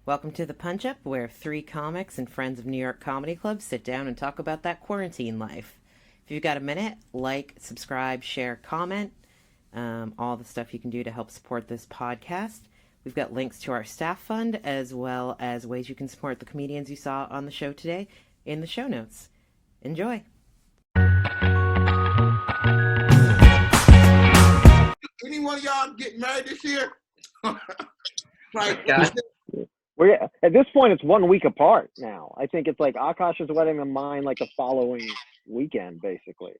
Welcome to the Punch Up, where three comics and friends of New York Comedy Club sit down and talk about that quarantine life. If you've got a minute, like, subscribe, share, comment, all the stuff you can do to help support this podcast. We've got links to our staff fund, as well as ways you can support the comedians you saw on the show today in the show notes. Enjoy. Any one of y'all getting married this year? Like, We're at this point, it's 1 week apart now. I think it's like Akaash's wedding and mine like the following weekend, basically.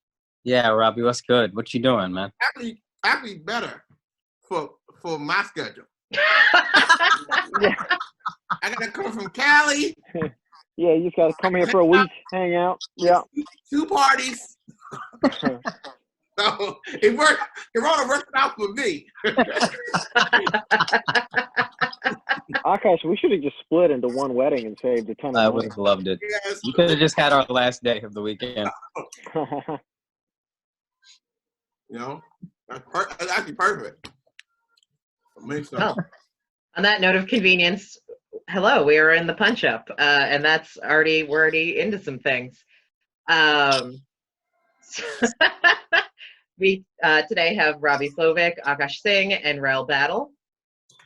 Yeah, Robby, what's good? What you doing, man? Actually better for my schedule. Yeah. I gotta come from Cali. Yeah, you just gotta come here for a week, hang out. Yeah. Two parties. So it worked. It all worked out for me. Akaash, we should have just split into one wedding and saved a ton of money. I would have loved it. Yes. You could have just had our last day of the weekend. You know, that's actually perfect. Well, on that note of convenience, hello, we are in the Punch Up, and we're already into some things. We today have Robby Slowik, Akaash Singh, and Rell battle.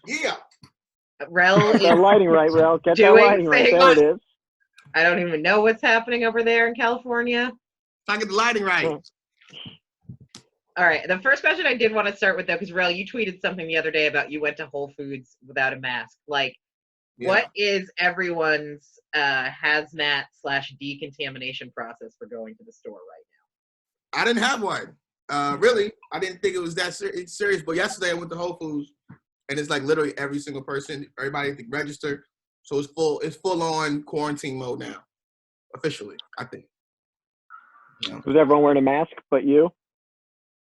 Yeah. Rell Get that lighting right, Rell. Get that doing lighting right. things. There it is. I don't even know what's happening over there in California. I get the lighting right. All right, the first question I did want to start with, though, because Rell, you tweeted something the other day about you went to Whole Foods without a mask. Like, What is everyone's hazmat/decontamination process for going to the store right now? I didn't have one. Really, I didn't think it was that serious. But yesterday I went to Whole Foods, and it's like literally every single person, everybody can register. So it's full on quarantine mode now, officially, I think. You know? Was everyone wearing a mask but you?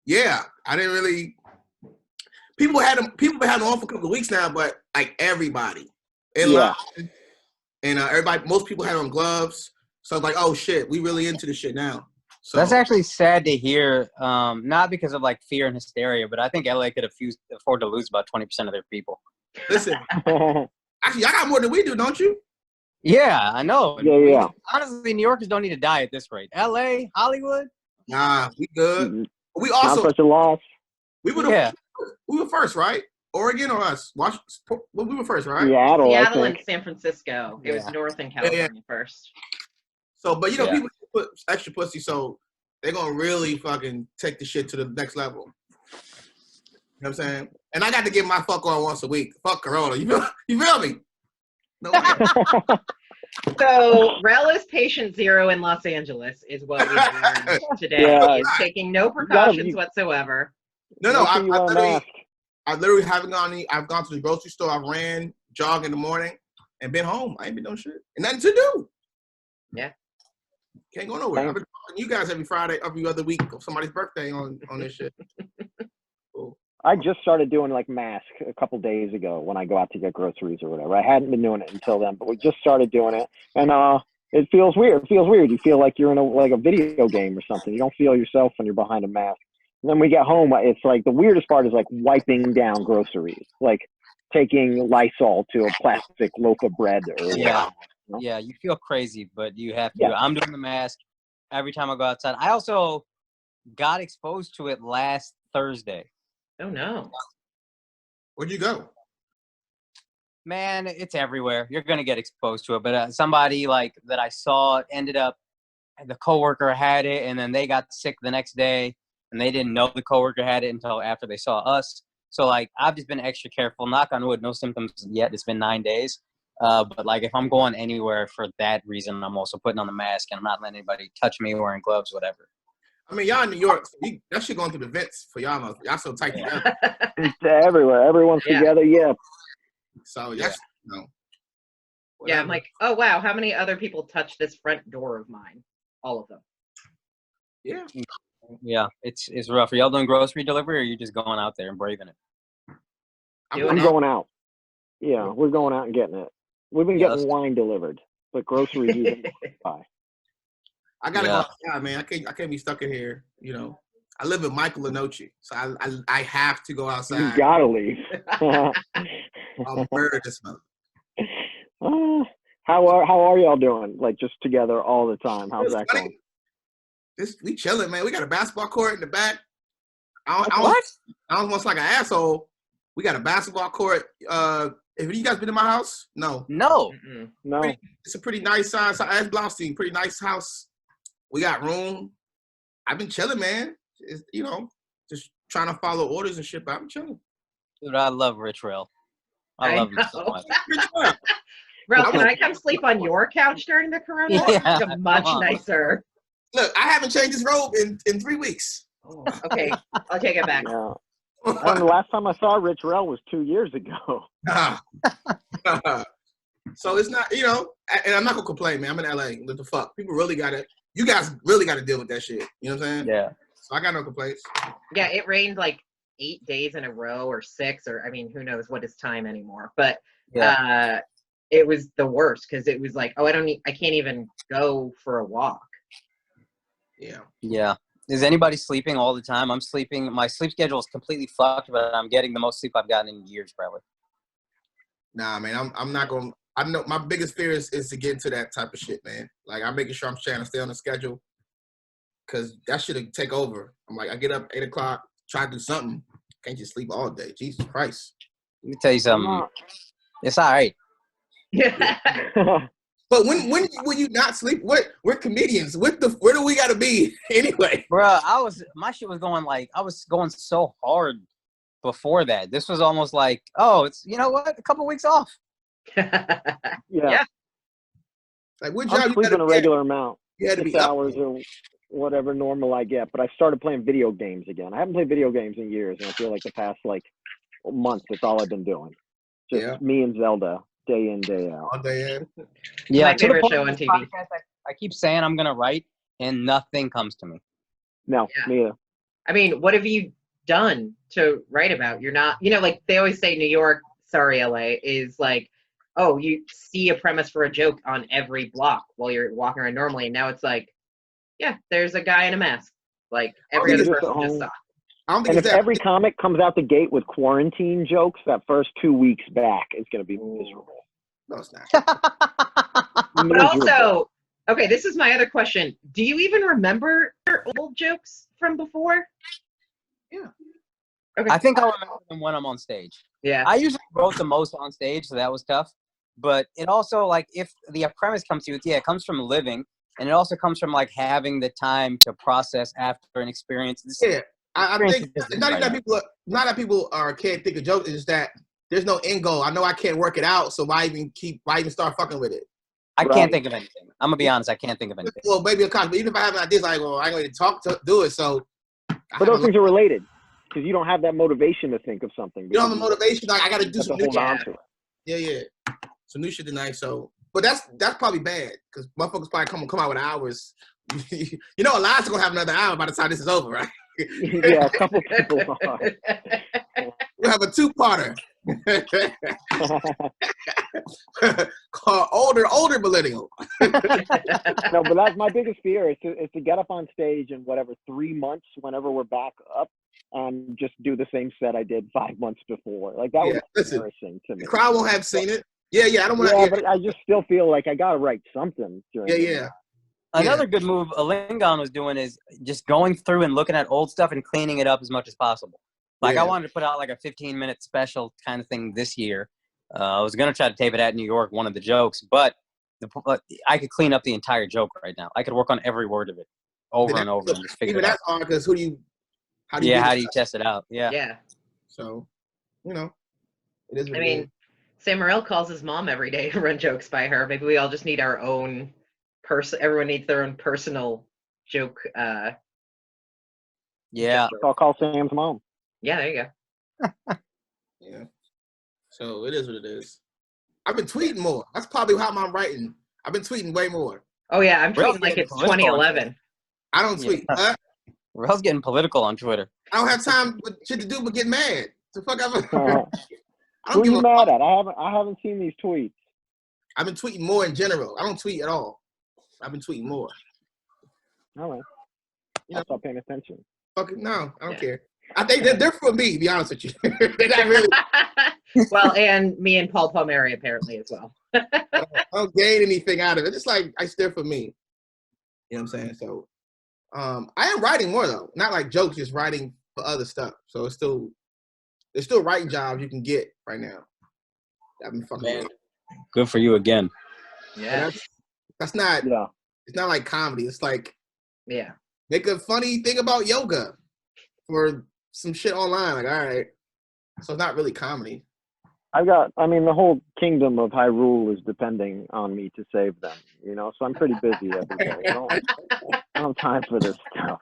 Yeah, I didn't really. People had them on for a couple of weeks now, but like everybody in line, and everybody, most people had on gloves. So I was like, oh shit, we really into this shit now. So That's actually sad to hear, not because of like fear and hysteria, but I think LA could afford to lose about 20% of their people. Listen, actually, I got more than we do, don't you? Yeah, I know. Yeah. Honestly, New Yorkers don't need to die at this rate. LA, Hollywood? Nah, we good. We Not also such a loss. we were first, right? Oregon or us? We were first, right? Seattle, I Seattle and think. San Francisco. It was Yeah. North and California first. So, but you know, Yeah. people put extra pussy, so they're gonna really fucking take the shit to the next level. You know what I'm saying? And I got to get my fuck on once a week. Fuck Corona. You feel me? No way. So, Rell is patient zero in Los Angeles, is what we learned today. Yeah. He's taking no precautions whatsoever. No. Make sure you wear a mask. I literally haven't gone. I've gone to the grocery store. I've ran, jogged in the morning, and been home. I ain't been doing shit. And nothing to do. Yeah. Can't go nowhere. I've been talking to you guys every Friday, every other week of somebody's birthday on this shit. Cool. I just started doing like mask a couple days ago when I go out to get groceries or whatever. I hadn't been doing it until then, but we just started doing it, and it feels weird. It feels weird. You feel like you're in a video game or something. You don't feel yourself when you're behind a mask. And then we get home. It's like the weirdest part is like wiping down groceries, like taking Lysol to a plastic loaf of bread or whatever. Yeah, you feel crazy, but you have to. Yeah. I'm doing the mask every time I go outside. I also got exposed to it last Thursday. Oh, no. Where'd you go? Man, it's everywhere. You're going to get exposed to it. But somebody like that I saw ended up, the coworker had it, and then they got sick the next day, and they didn't know the coworker had it until after they saw us. So, like, I've just been extra careful. Knock on wood, no symptoms yet. It's been 9 days. But, like, if I'm going anywhere for that reason, I'm also putting on the mask, and I'm not letting anybody touch me, wearing gloves, whatever. I mean, y'all in New York, that shit going through the vents for y'all. Y'all so tight together. It's everywhere. Everyone's together. Yeah. So, yes, no. Yeah, I'm like, oh, wow, how many other people touch this front door of mine? All of them. Yeah. Yeah, it's rough. Are y'all doing grocery delivery, or are you just going out there and braving it? I'm going out. Yeah, we're going out and getting it. We've been getting wine delivered, but groceries you can buy. I gotta go outside, man. I can't be stuck in here. You know, I live in Michael Lenoci, so I have to go outside. You gotta leave. I'll murder this mother. How are y'all doing? Like just together all the time? How's It's that funny. going? We chilling, man. We got a basketball court in the back. I What? almost like an asshole. We got a basketball court. Have you guys been to my house? No. No. No. It's a pretty nice size. As Blaustein, pretty nice house. We got room. I've been chilling, man. It's, just trying to follow orders and shit, but I'm chilling. Dude, I love Rich Rell. I love him so know. much. Rel, can I come sleep on your couch during the corona? Yeah, It's much come on. nicer. Look, I haven't changed this robe in 3 weeks. Oh, okay, I'll take it back. Yeah. And the last time I saw Rich Rell was 2 years ago. So it's not, and I'm not gonna complain, man. I'm in LA. What the fuck? People really you guys really gotta deal with that shit. You know what I'm saying? Yeah. So I got no complaints. Yeah, it rained like 8 days in a row or 6, or I mean, who knows what is time anymore. But it was the worst because it was like, I can't even go for a walk. Yeah. Yeah. Is anybody sleeping all the time? I'm sleeping. My sleep schedule is completely fucked, but I'm getting the most sleep I've gotten in years, probably. Nah, man. I'm not gonna. I know my biggest fear is to get into that type of shit, man. Like I'm making sure I'm trying to stay on the schedule, cause that shit take over. I'm like, I get up 8 o'clock, try to do something. Can't just sleep all day. Jesus Christ. Let me tell you something. It's all right. Yeah. But when will you not sleep? We're comedians. Where do we gotta be anyway? Bruh, my shit was going I was going so hard before that. This was almost like, oh, it's, you know what? A couple weeks off. Yeah. Like what job I'm you sleeping gotta a be at? regular amount. You had to 6 be up. hours or whatever normal I get. But I started playing video games again. I haven't played video games in years, and I feel like the past month, that's all I've been doing. Just me and Zelda, day in, day out. All day in. Yeah, My to the favorite point show of on this TV. podcast, I keep saying I'm gonna write, and nothing comes to me. No, me either. I mean, what have you done to write about? You're not, like they always say New York, sorry, LA, is like, oh, you see a premise for a joke on every block while you're walking around normally. And now it's like, yeah, there's a guy in a mask. Like every other person just saw. I don't think And it's if that. every comic comes out the gate with quarantine jokes, that first 2 weeks back is going to be miserable. No, it's not. But also, okay, this is my other question. Do you even remember your old jokes from before? Yeah. Okay. I think I'll remember them when I'm on stage. Yeah. I usually wrote the most on stage, so that was tough. But it also, if the premise comes to you, it comes from living, and it also comes from, having the time to process after an experience. Yeah, I think not that people can't think of jokes. It's just that there's no end goal. I know I can't work it out, so why even start fucking with it? I can't think of anything. I'm gonna be honest. I can't think of anything. Well, maybe a concept. But even if I have ideas, I ain't going to talk to do it. So, but those things are related because you don't have that motivation to think of something. You don't have the motivation. I got to do some new shit. Yeah. Some new shit tonight. So, but that's probably bad because motherfuckers probably come out with hours. Elias gonna have another hour by the time this is over, right? Yeah, a couple people are. We'll have a 2-parter called older millennial. No, but that's my biggest fear is to get up on stage in 3 months, whenever we're back up, and just do the same set I did 5 months before. That was embarrassing to me. The crowd won't have seen it. Yeah, I don't want to. Yeah, but I just still feel like I got to write something. Yeah. Another good move Alingon was doing is just going through and looking at old stuff and cleaning it up as much as possible. I wanted to put out a 15-minute special kind of thing this year. I was going to try to tape it at New York, one of the jokes, but I could clean up the entire joke right now. I could work on every word of it over and over and just figure it out. That's hard because how do you test it out? Yeah. Yeah. So, it is what I mean, Sam Morril calls his mom every day to run jokes by her. Maybe we all just need our own everyone needs their own personal joke. Yeah. I'll call Sam's mom. Yeah, there you go. Yeah. So it is what it is. I've been tweeting more. That's probably how I'm writing. I've been tweeting way more. Oh yeah, I'm tweeting like it's 2011. I don't tweet. Rel's getting political on Twitter. I don't have time with shit to do but get mad. The fuck Who are you mad at? I haven't seen these tweets. I've been tweeting more in general. I don't tweet at all. I've been tweeting more. All right. I'll stop paying attention. Fuck it, no, I don't care. I think they're for me, to be honest with you. They're not really. Well, and me and Paul Palmieri apparently as well. I don't gain anything out of it. It's like it's there for me. You know what I'm saying? So, I am writing more though. Not like jokes, just writing for other stuff. So there's still writing jobs you can get right now. I've been fucking. Man, good for you again. Yeah. That's not. Yeah. It's not like comedy. It's like Yeah. make a funny thing about yoga or some shit online. Like, all right. So it's not really comedy. The whole kingdom of Hyrule is depending on me to save them, so I'm pretty busy every day. I don't have time for this stuff.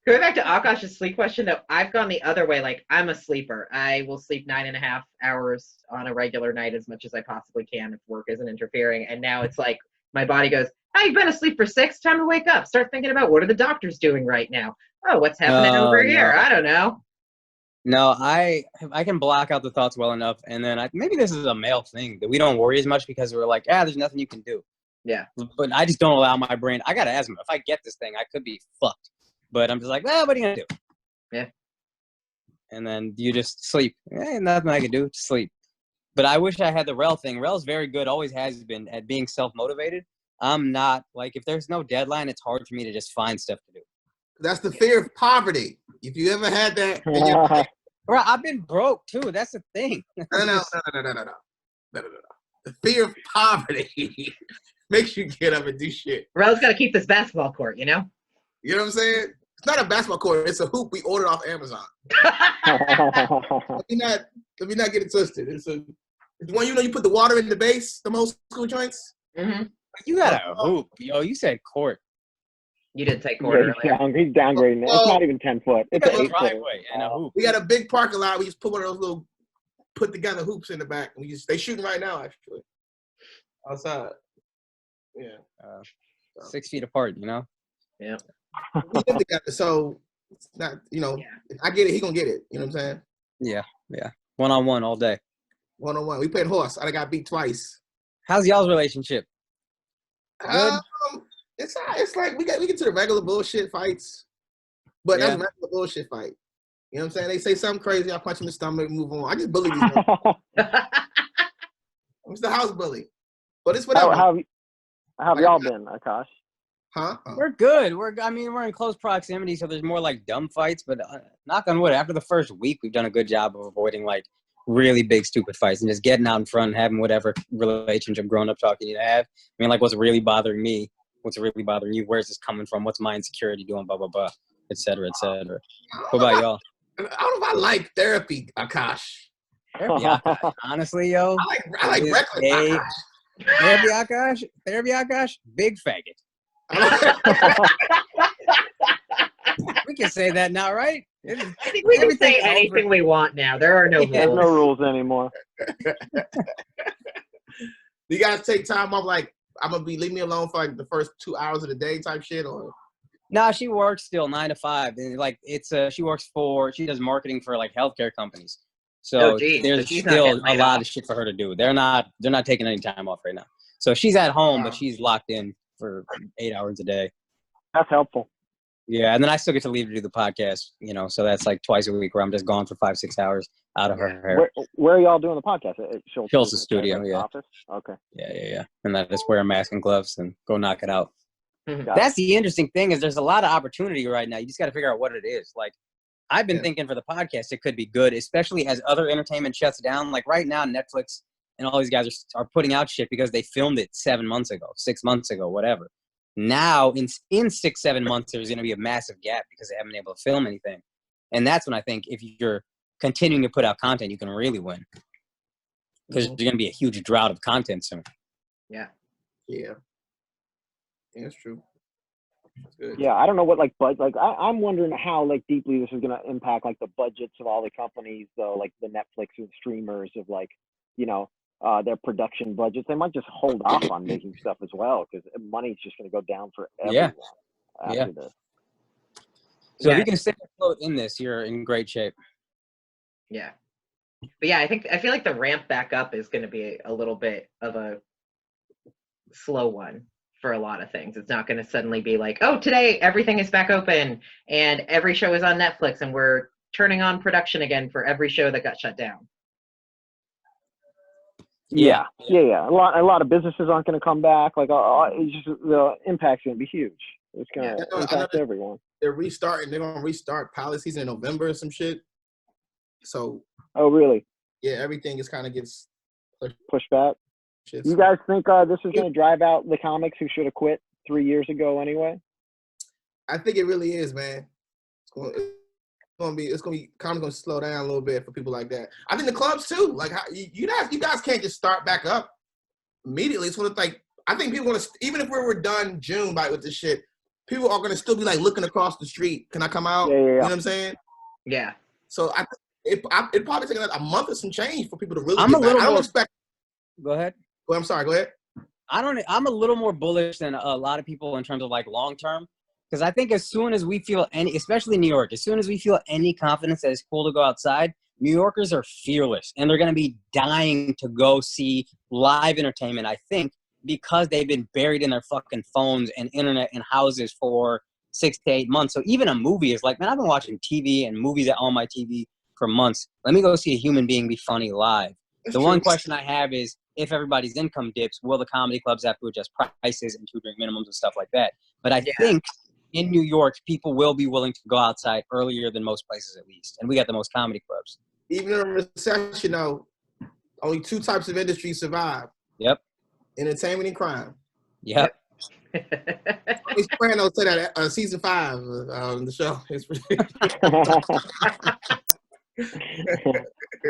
Going back to Akash's sleep question, though, I've gone the other way. Like, I'm a sleeper. I will sleep 9.5 hours on a regular night as much as I possibly can if work isn't interfering. And now it's like my body goes, "Oh, you've been asleep for 6. Time to wake up. Start thinking about what are the doctors doing right now. Oh, what's happening over here? I don't know." No, I can block out the thoughts well enough, and then maybe this is a male thing that we don't worry as much because we're like, there's nothing you can do. Yeah. But I just don't allow my brain. I got asthma. If I get this thing, I could be fucked. But I'm just like, what are you gonna do? Yeah. And then you just sleep. Nothing I can do. Just sleep. But I wish I had the Rell thing. Rell's very good, always has been, at being self-motivated. I'm not. Like, if there's no deadline, it's hard for me to just find stuff to do. That's the fear of poverty. If you ever had that, Bro, I've been broke too. That's the thing. No. The fear of poverty makes you get up and do shit. Rel's got to keep this basketball court, You know what I'm saying? It's not a basketball court. It's a hoop we ordered off Amazon. Let me not get it twisted. It's the one you put the water in the base, the most school joints. Mm-hmm. You got a hoop. Yo, you said court. You did say court earlier. He's downgrading it. It's not even 10 foot. It's an 8 foot. Driveway and a hoop. We got a big parking lot. We just put one of those little put together hoops in the back. They shooting right now actually outside. Yeah, 6 feet apart. Yeah. We live together, so it's not. If I get it, he gonna get it. You know what I'm saying? Yeah. 1-on-1 all day. 1-on-1. We played horse. I got beat twice. How's y'all's relationship? Good. It's like we get to the regular bullshit fights, but that's a regular bullshit fight. You know what I'm saying? They say something crazy, I punch him in the stomach, move on. I just bully these guys. I'm just the house bully, but it's whatever. How have y'all been, Akaash? Huh? We're good. We're in close proximity, so there's more like dumb fights. But knock on wood, after the first week, we've done a good job of avoiding like really big stupid fights and just getting out in front and having whatever relationship grown up talking you have. Like what's really bothering me. What's really bothering you? Where's this coming from? What's my insecurity doing? Blah, blah, blah, et cetera, et cetera. What about y'all? I don't know if I like therapy, Akaash. Therapy, Akaash. Honestly, yo. I like reckless Akaash. Therapy, Akaash, big faggot. We can say that now, right? I think we can say anything we want now. There are no rules. There's no rules anymore. You guys take time off, like, leave me alone for like the first 2 hours of the day type shit, or? No, she works still 9 to 5. And like she does marketing for like healthcare companies. So there's still a lot of shit for her to do. They're not taking any time off right now. So she's at home, but she's locked in for 8 hours a day. That's helpful. Yeah, and then I still get to leave to do the podcast, so that's like twice a week where I'm just gone for 5-6 hours out of her hair. Where are y'all doing the podcast? At Schultz's studio, yeah. Office? Okay. Yeah. And I just wear a mask and gloves and go knock it out. Mm-hmm. That's the interesting thing is there's a lot of opportunity right now. You just got to figure out what it is. Like, I've been thinking for the podcast, it could be good, especially as other entertainment shuts down. Like right now, Netflix and all these guys are putting out shit because they filmed it 7 months ago, 6 months ago, whatever. Now, in 6-7 months, there's going to be a massive gap because they haven't been able to film anything. And that's when I think if you're continuing to put out content, you can really win. Because there's going to be a huge drought of content soon. Yeah. Yeah. That's true. That's good. Yeah, I don't know what I'm wondering how deeply this is going to impact the budgets of all the companies, though, like the Netflix and streamers of their production budgets. They might just hold off on making stuff as well because money's just going to go down for everyone after this. So if you can stay afloat in this, you're in great shape. Yeah. But yeah, I feel like the ramp back up is going to be a little bit of a slow one for a lot of things. It's not going to suddenly be like, oh, today everything is back open and every show is on Netflix and we're turning on production again for every show that got shut down. Yeah. A lot of businesses aren't going to come back. Like, it's just, the impact's going to be huge. It's going to impact everyone. They're restarting. They're going to restart pilot season in November or some shit. So. Oh, really? Yeah, everything is kind of gets pushed back. You guys think this is going to drive out the comics who should have quit 3 years ago anyway? I think it really is, man. It's gonna be kind of gonna slow down a little bit for people like that. I think the clubs too. Like, you guys can't just start back up immediately. It's what like I think people want to, even if we were done June with this shit, people are gonna still be like looking across the street. Can I come out? Yeah. You know what I'm saying? Yeah. So it probably take like a month or some change for people to really. I don't expect. Go ahead. Well, I'm sorry. Go ahead. I'm a little more bullish than a lot of people in terms of like long term. Because I think as soon as we feel any, especially New York, as soon as we feel any confidence that it's cool to go outside, New Yorkers are fearless. And they're going to be dying to go see live entertainment, I think, because they've been buried in their fucking phones and internet and houses for 6 to 8 months. So even a movie is like, man, I've been watching TV and movies on my TV for months. Let me go see a human being be funny live. That's the true. one question I have is, if everybody's income dips, will the comedy clubs have to adjust prices and 2-drink minimums and stuff like that? But I think in New York, people will be willing to go outside earlier than most places, at least. And we got the most comedy clubs. Even in a recession, only 2 types of industries survive. Yep. Entertainment and crime. Yep. It's Soprano said that season 5 of the show.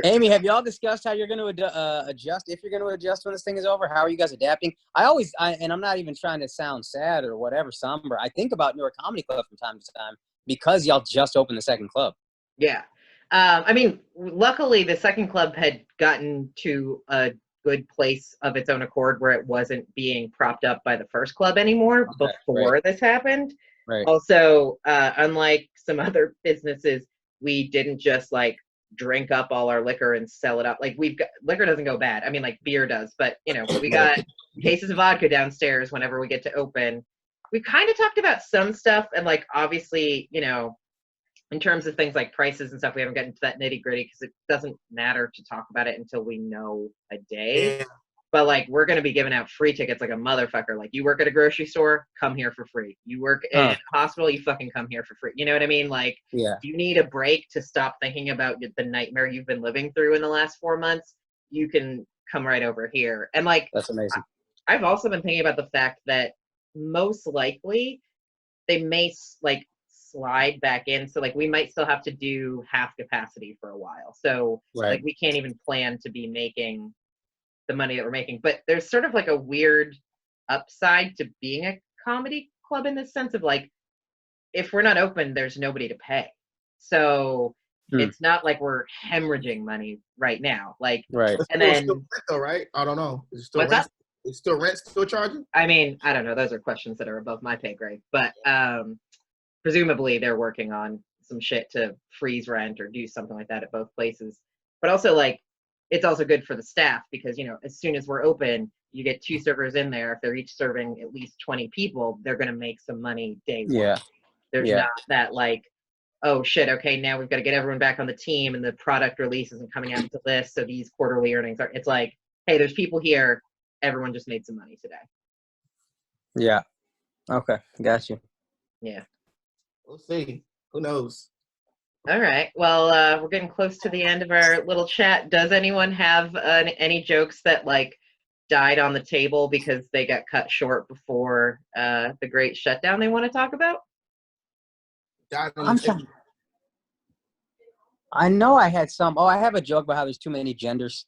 Amy, have y'all discussed how you're going to adjust, if you're going to adjust when this thing is over? How are you guys adapting? And I'm not even trying to sound sad or whatever, somber. I think about New York Comedy Club from time to time because y'all just opened the second club. Yeah. I mean, luckily the second club had gotten to a good place of its own accord where it wasn't being propped up by the first club anymore before this happened. Right. Also, unlike some other businesses, we didn't just like drink up all our liquor and sell it up. Like liquor doesn't go bad. I mean, like beer does, but we got cases of vodka downstairs whenever we get to open. We kind of talked about some stuff and like, obviously, in terms of things like prices and stuff, we haven't gotten into that nitty gritty because it doesn't matter to talk about it until we know a day. Yeah. But like, we're going to be giving out free tickets like a motherfucker. Like, you work at a grocery store, come here for free. You work in a hospital, you fucking come here for free. You know what I mean? Like, you need a break to stop thinking about the nightmare you've been living through in the last 4 months. You can come right over here. And like, that's amazing. I've also been thinking about the fact that most likely they may like slide back in. So like, we might still have to do half capacity for a while. So like, we can't even plan to be making the money that we're making, but there's sort of like a weird upside to being a comedy club in the sense of like, if we're not open, there's nobody to pay. So it's not like we're hemorrhaging money right now. Like, and then still rent though, right? I don't know. Is it still what's rent? that? Is still rent still charging? I mean, I don't know. Those are questions that are above my pay grade, but presumably they're working on some shit to freeze rent or do something like that at both places. But also like, it's also good for the staff because, as soon as we're open, you get 2 servers in there. If they're each serving at least 20 people, they're going to make some money day one. Yeah. There's not that like, oh shit, okay, now we've got to get everyone back on the team and the product release isn't coming out to this. So these quarterly earnings are, it's like, hey, there's people here. Everyone just made some money today. Yeah. Okay. Got you. Yeah. We'll see. Who knows? All right. Well, we're getting close to the end of our little chat. Does anyone have any jokes that like died on the table because they got cut short before the Great Shutdown they want to talk about? I know I had some. Oh, I have a joke about how there's too many genders.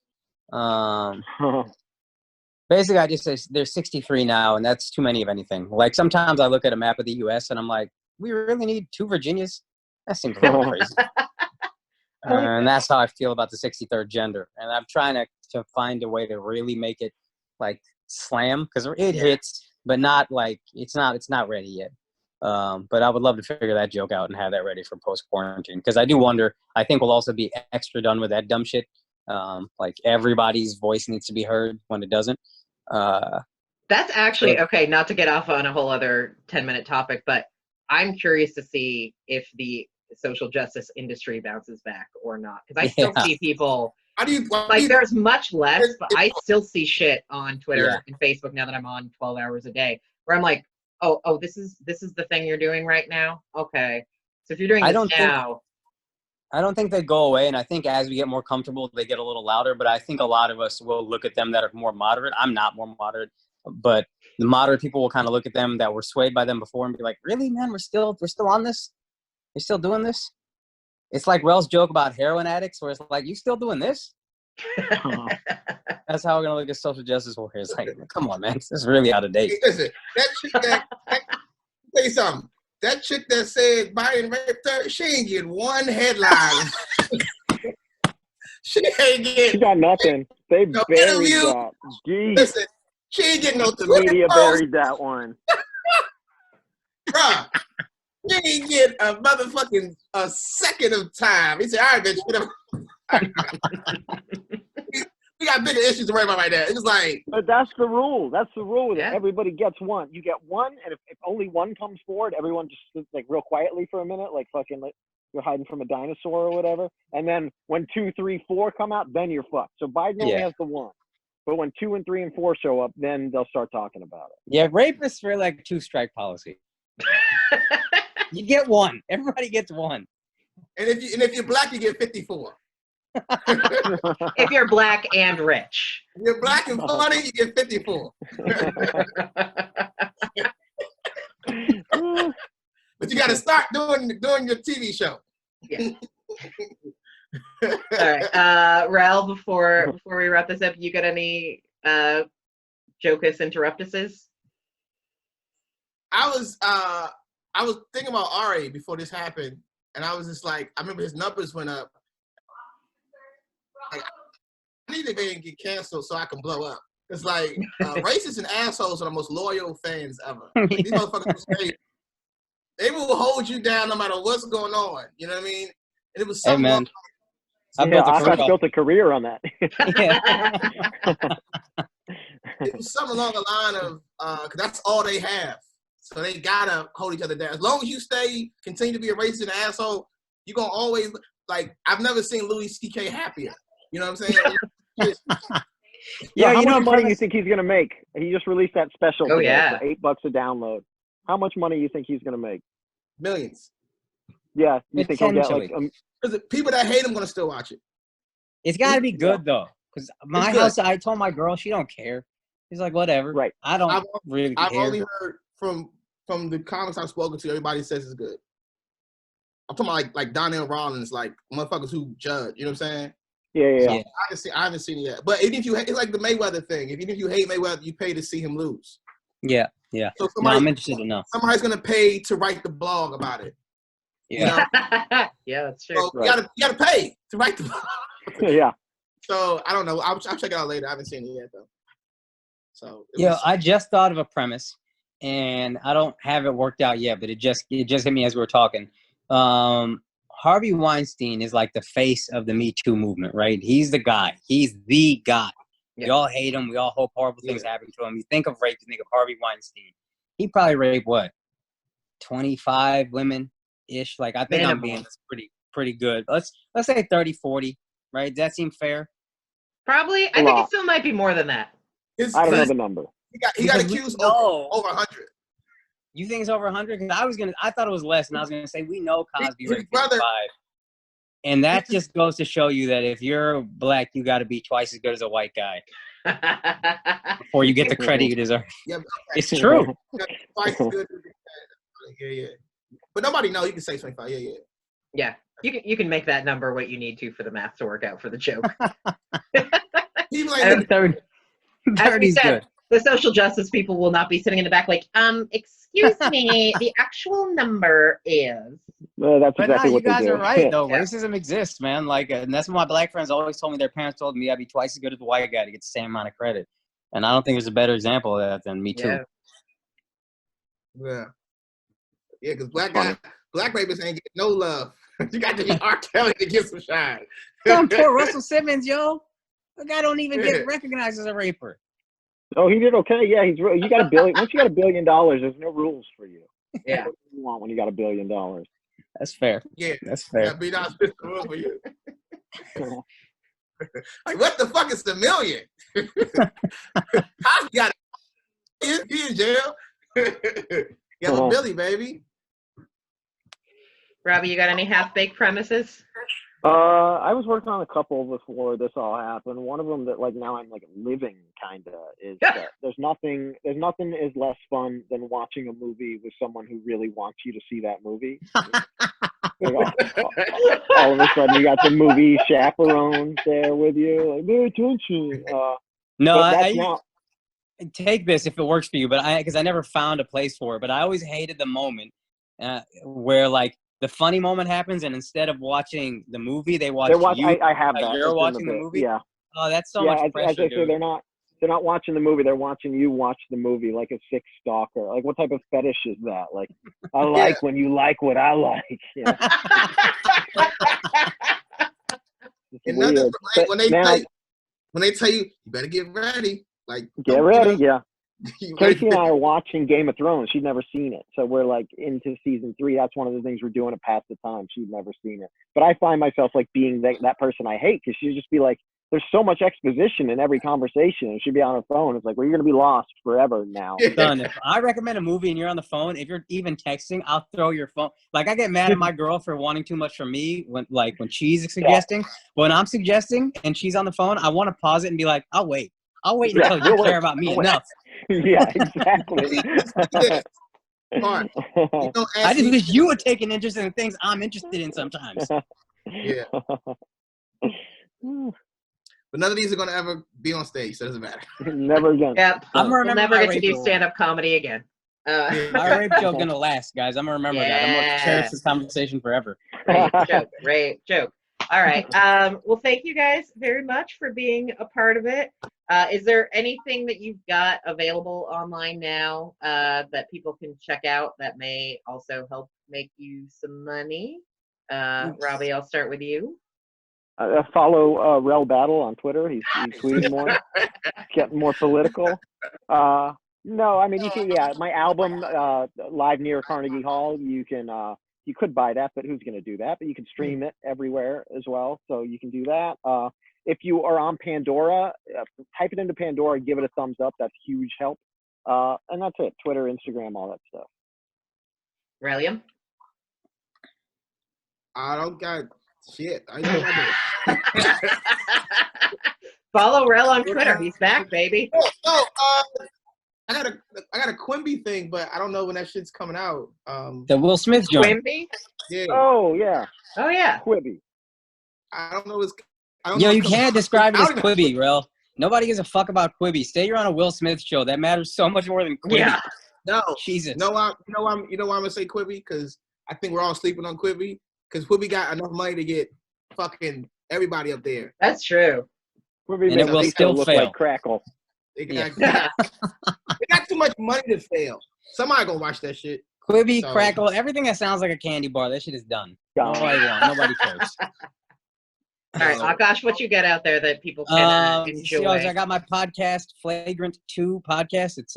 Basically, I just say there's 63 now, and that's too many of anything. Like, sometimes I look at a map of the U.S., and I'm like, we really need 2 Virginias? That seems a little crazy. And that's how I feel about the 63rd gender. And I'm trying to find a way to really make it, like, slam, because it hits, but not, like, it's not ready yet. But I would love to figure that joke out and have that ready for post-quarantine, because I do wonder, I think we'll also be extra done with that dumb shit. Like, everybody's voice needs to be heard when it doesn't. That's actually okay. Not to get off on a whole other 10-minute topic, but I'm curious to see if the social justice industry bounces back or not, because I still see people there's much less, but I still see shit on Twitter and Facebook now that I'm on 12 hours a day, where I'm like, oh, this is the thing you're doing right now. Okay, so if you're doing this now. I don't think they go away, and I think as we get more comfortable, they get a little louder, but I think a lot of us will look at them that are more moderate. I'm not more moderate, but the moderate people will kind of look at them that were swayed by them before and be like, really, man, we're still on this? You're still doing this? It's like Rell's joke about heroin addicts, where it's like, you still doing this? That's how we're going to look at social justice warriors. Like, come on, man. This is really out of date. Listen, that chick say something. That chick that said Biden raped her, she ain't get one headline. She got nothing. They buried that. Jeez. Listen, she ain't getting no The media buried that one. Bruh, she ain't get a motherfucking second of time. He said, all right, bitch, get up. We got bigger issues to worry about right now. It was like, but that's the rule. That's the rule. Yeah. Everybody gets one. You get one, and if only one comes forward, everyone just sits like real quietly for a minute, like fucking like you're hiding from a dinosaur or whatever. And then when 2, 3, 4 come out, then you're fucked. So Biden only has the one. But when 2 and 3 and 4 show up, then they'll start talking about it. Yeah, rapists for like 2-strike policy. You get one. Everybody gets one. And if you're black, you get 54. If you're black and rich. If you're black and funny, you get 54. But you got to start doing your TV show. Yeah. All right, Rell. Before we wrap this up, you got any jocus interruptuses? I was thinking about Ari before this happened, and I was just like, I remember his numbers went up. Like, I need to get canceled so I can blow up. It's like racists and assholes are the most loyal fans ever. Like, these motherfuckers will say, they will hold you down no matter what's going on. You know what I mean? And it was something. Hey, man. Akaash built a career on that. It was something along the line of, because that's all they have. So they gotta hold each other down. As long as you continue to be a racist and asshole, you're gonna always, like, I've never seen Louis C.K. happier. You know what I'm saying? Yeah, how much money do you think he's gonna make? He just released that special for $8 a download. How much money do you think he's gonna make? Millions. Yeah, you think he'll get like because people that hate him gonna still watch it. It's got to be good though, because my house, I told my girl she don't care. She's like, whatever. Right. I don't really care. I've only heard from the comics I've spoken to, everybody says it's good. I'm talking about like Donnell Rollins, like motherfuckers who judge. You know what I'm saying? Yeah. I haven't seen it yet. But even if you hate, it's like the Mayweather thing. Even if you hate Mayweather, you pay to see him lose. Yeah. So I'm interested to know. Somebody's gonna pay to write the blog about it. Yeah. You know? Yeah, that's true. So you gotta pay to write the blog. Yeah. So I don't know. I'll check it out later. I haven't seen it yet though. So I just thought of a premise, and I don't have it worked out yet, but it just hit me as we were talking. Harvey Weinstein is like the face of the Me Too movement, right? He's the guy. He's the guy. Yeah. We all hate him. We all hope horrible things happen to him. You think of rape, you think of Harvey Weinstein. He probably raped what? 25 women-ish. Like, I think I'm being pretty good. Let's say 30, 40, right? Does that seem fair? Probably. I think it still might be more than that. I don't know the number. He got accused over 100. You think it's over 100? Because I thought it was less, and I was going to say, we know Cosby raped 55. And that just goes to show you that if you're black, you got to be twice as good as a white guy before you get the credit you deserve. Yeah, it's true. Twice as good. Yeah. But nobody knows. You can say 25. Yeah. Yeah. You can make that number what you need to for the math to work out for the joke. People like 30 is good. The social justice people will not be sitting in the back like, excuse me, the actual number is. Well, that's exactly what you guys they do. are right, though. Yeah. Racism exists, man. Like, and that's what my black friends always told me. Their parents told me I'd be twice as good as the white guy to get the same amount of credit. And I don't think there's a better example of that than Me Too. Yeah, because black rapists ain't getting no love. You got to be R. Kelly to get some shine. Some poor Russell Simmons, yo. The guy don't even get recognized as a raper. Oh, he did okay. Yeah, you got $1 billion. Once you got $1 billion, there's no rules for you. Yeah. What do you want when you got $1 billion? That's fair. Yeah, That's yeah, fair. be not the rule for you. Like, what the fuck is the million? I got it. He in jail. Yellow Billy, baby. Robby, you got any half-baked premises? I was working on a couple before this all happened. One of them that like now I'm like living kinda is that there's nothing is less fun than watching a movie with someone who really wants you to see that movie. Like, all of a sudden you got the movie chaperone there with you, like pay attention. No, But that's I now. take this if it works for you, but because I never found a place for it. But I always hated the moment where like the funny moment happens, and instead of watching the movie, they watch you. I have that. You're watching the movie. Yeah. Oh, that's so Yeah, much pressure, as I say, dude. they're not watching the movie. They're watching you watch the movie like a sick stalker. Like, what type of fetish is that? Like, I like when you like what I like. You know? It's weird. Like, when they now, tell you, you better get ready. Like, get ready. You know, Yeah. Casey and I are watching Game of Thrones. She'd never seen it. So we're like into season 3. That's one of the things we're doing to pass the time. She'd never seen it. But I find myself like being that person I hate, because she'd just be like, there's so much exposition in every conversation, and she'd be on her phone. It's like, well, you're going to be lost forever now. Son, if I recommend a movie and you're on the phone, if you're even texting, I'll throw your phone. Like, I get mad at my girl for wanting too much from me when she's suggesting. Yeah. When I'm suggesting and she's on the phone, I want to pause it and be like, I'll wait until you care about me enough. Yeah, exactly. Smart. I just wish you would take an interest in things I'm interested in sometimes. Yeah. But none of these are going to ever be on stage, so it doesn't matter. Never again. Yep. We'll never get to do stand-up comedy again. My rape joke gonna last, guys. I'm gonna remember that. I'm gonna cherish this conversation forever. Great joke. All right. Well, thank you guys very much for being a part of it. Is there anything that you've got available online now that people can check out that may also help make you some money? Robby, I'll start with you. Follow Rell Battle on Twitter. He's tweeting more, getting more political. No, I mean, you can, my album, live near Carnegie Hall, you could buy that, but who's going to do that? But you can stream it everywhere as well, so you can do that. If you are on Pandora, type it into Pandora, give it a thumbs up. That's huge help. And that's it. Twitter, Instagram, all that stuff. Rellium? I don't got shit. I know Follow Rell on Twitter. He's back, baby. I got a Quimby thing, but I don't know when that shit's coming out. The Will Smith joint. Quimby? Yeah. Oh yeah. Quibby. I don't know. You can't describe it as Quibby, Rell. Nobody gives a fuck about Quibby. Say you're on a Will Smith show. That matters so much more than Quibby. Yeah. No. Jesus. You know why I'm gonna say Quibby? Because I think we're all sleeping on Quibby. Because Quibby got enough money to get fucking everybody up there. That's true. Quibby and it will still look fail. like Crackle. They got too much money to fail. Somebody gonna watch that shit. Quibby, Crackle, everything that sounds like a candy bar, that shit is done. Nobody cares. All right, Akaash, what you got out there that people can enjoy? I got my podcast, Flagrant 2 podcast. It's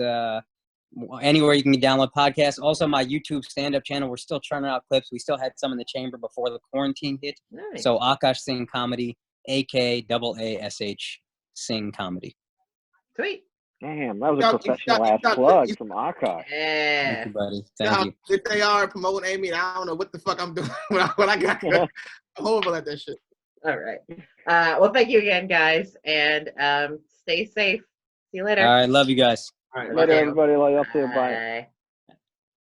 anywhere you can download podcasts. Also, my YouTube stand-up channel. We're still churning out clips. We still had some in the chamber before the quarantine hit. Nice. So Akaash Singh Comedy, AKAASH Singh Comedy. Sweet. Damn, that was a professional-ass plug from Akaash. Yeah. Thank you, buddy. Thank you. If they are promoting Amy, and I don't know what the fuck I'm doing when I got I'm horrible at that shit. All right. Well, thank you again, guys, and stay safe. See you later. All right, love you guys. All right, Later, everybody. Love you. Bye.